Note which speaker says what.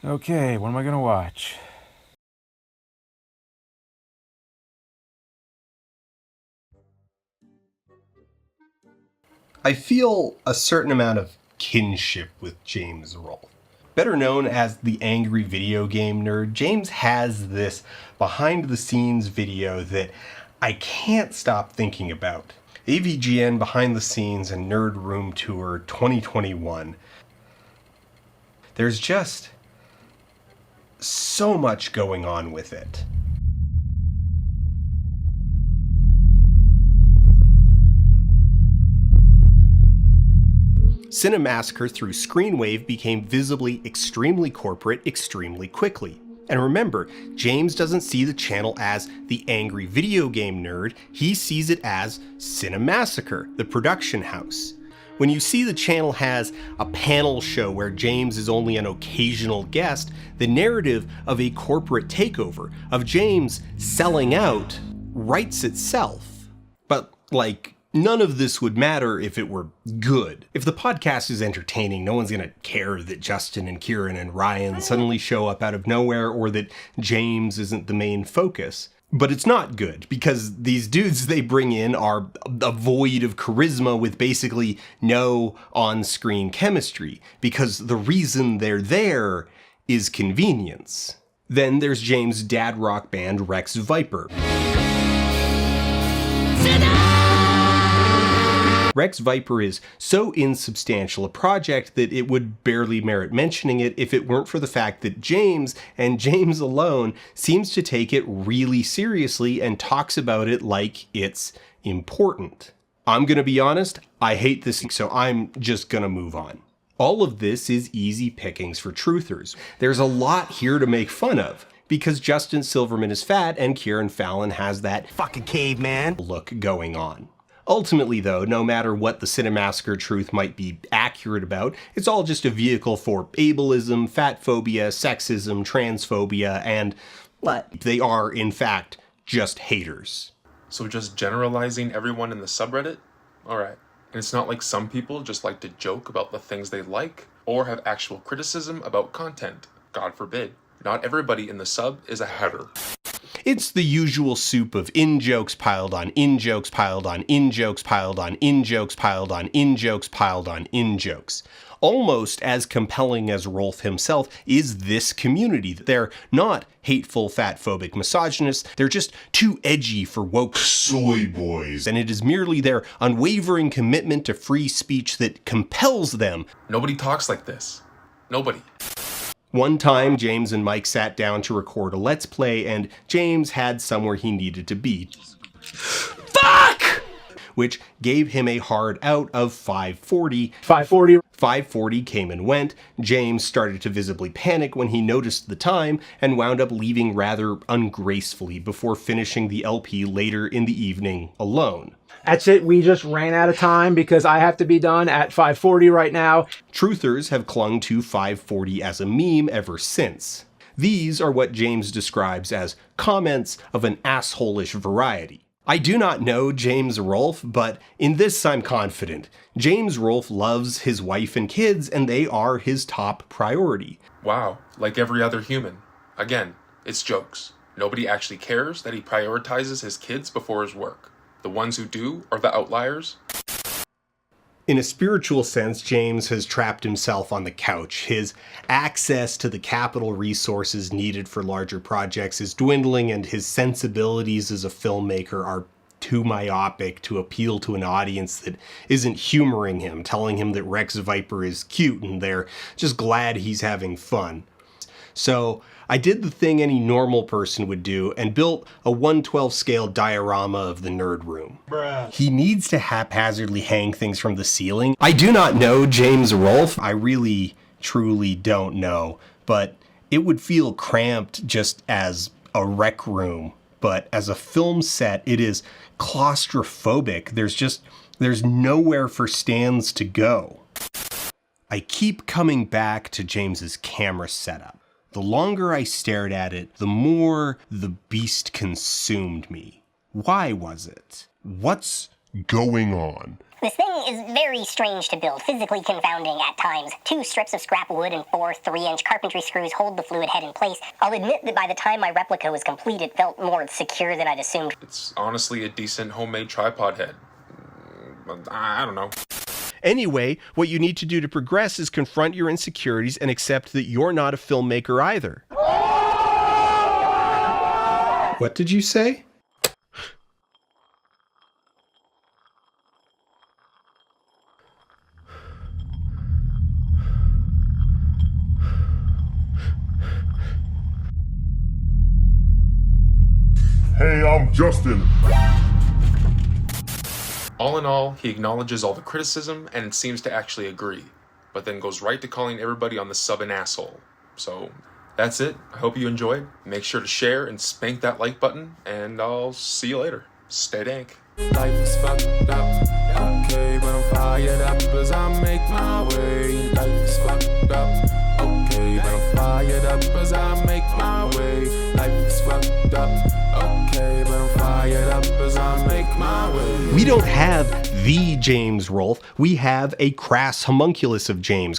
Speaker 1: Okay, what am I gonna watch?
Speaker 2: I feel a certain amount of kinship with James Rolfe. Better known as the angry video game nerd, James has this behind-the-scenes video that I can't stop thinking about. AVGN Behind the Scenes and Nerd Room Tour 2021. There's just so much going on with it. Cinemassacre through Screenwave became visibly extremely corporate extremely quickly. And remember, James doesn't see the channel as the angry video game nerd, he sees it as Cinemassacre, the production house. When you see the channel has a panel show where James is only an occasional guest, the narrative of a corporate takeover, of James selling out, writes itself. But, like, none of this would matter if it were good. If the podcast is entertaining, no one's gonna care that Justin and Kieran and Ryan suddenly show up out of nowhere or that James isn't the main focus. But it's not good, because these dudes they bring in are a void of charisma with basically no on-screen chemistry, because the reason they're there is convenience. Then there's James' dad rock band Rex Viper. Rex Viper is so insubstantial a project that it would barely merit mentioning it if it weren't for the fact that James, and James alone, seems to take it really seriously and talks about it like it's important. I'm gonna be honest, I hate this, so I'm just gonna move on. All of this is easy pickings for truthers. There's a lot here to make fun of, because Justin Silverman is fat and Kieran Fallon has that fucking caveman look going on. Ultimately, though, no matter what the Cinemassacre truth might be accurate about, it's all just a vehicle for ableism, fat phobia, sexism, transphobia, and they are, in fact, just haters.
Speaker 3: So just generalizing everyone in the subreddit? Alright. And it's not like some people just like to joke about the things they like, or have actual criticism about content. God forbid. Not everybody in the sub is a hater.
Speaker 2: It's the usual soup of in-jokes piled on in-jokes piled on in-jokes piled on in-jokes piled on in-jokes piled on in-jokes. Almost as compelling as Rolfe himself is this community. They're not hateful, fatphobic misogynists, they're just too edgy for woke soy boys. And it is merely their unwavering commitment to free speech that compels them.
Speaker 3: Nobody talks like this. Nobody.
Speaker 2: One time, James and Mike sat down to record a Let's Play, and James had somewhere he needed to be. Fuck! Which gave him a hard out of 540. 540 came and went. James started to visibly panic when he noticed the time, and wound up leaving rather ungracefully before finishing the LP later in the evening alone.
Speaker 4: That's it, we just ran out of time because I have to be done at 5:40 right now.
Speaker 2: Truthers have clung to 540 as a meme ever since. These are what James describes as comments of an asshole-ish variety. I do not know James Rolfe, but in this I'm confident. James Rolfe loves his wife and kids, and they are his top priority.
Speaker 3: Wow, like every other human. Again, it's jokes. Nobody actually cares that he prioritizes his kids before his work. The ones who do are the outliers.
Speaker 2: In a spiritual sense, James has trapped himself on the couch. His access to the capital resources needed for larger projects is dwindling, and his sensibilities as a filmmaker are too myopic to appeal to an audience that isn't humoring him, telling him that Rex Viper is cute and they're just glad he's having fun. So I did the thing any normal person would do and built a 1/12 scale diorama of the nerd room. Bruh. He needs to haphazardly hang things from the ceiling. I do not know James Rolfe. I really, truly don't know. But it would feel cramped just as a rec room. But as a film set, it is claustrophobic. There's nowhere for stands to go. I keep coming back to James's camera setup. The longer I stared at it, the more the beast consumed me. Why was it? What's going on?
Speaker 5: This thing is very strange to build, physically confounding at times. 2 strips of scrap wood and 4 3-inch carpentry screws hold the fluid head in place. I'll admit that by the time my replica was complete, it felt more secure than I'd assumed.
Speaker 3: It's honestly a decent homemade tripod head. I don't know.
Speaker 2: Anyway, what you need to do to progress is confront your insecurities and accept that you're not a filmmaker either. What did you say?
Speaker 6: Hey, I'm Justin.
Speaker 3: All in all, he acknowledges all the criticism and seems to actually agree, but then goes right to calling everybody on the sub an asshole. So, that's it. I hope you enjoyed. Make sure to share and spank that like button, and I'll see you later. Stay dank.
Speaker 7: Life is fucked up, okay, but I'm fired up as I make my way. Life is fucked up, okay, but I'm fired up as I make my way. Life is fucked up, okay, but I'm fired up as I make my way.
Speaker 2: We don't have the James Rolfe, we have a crass homunculus of James.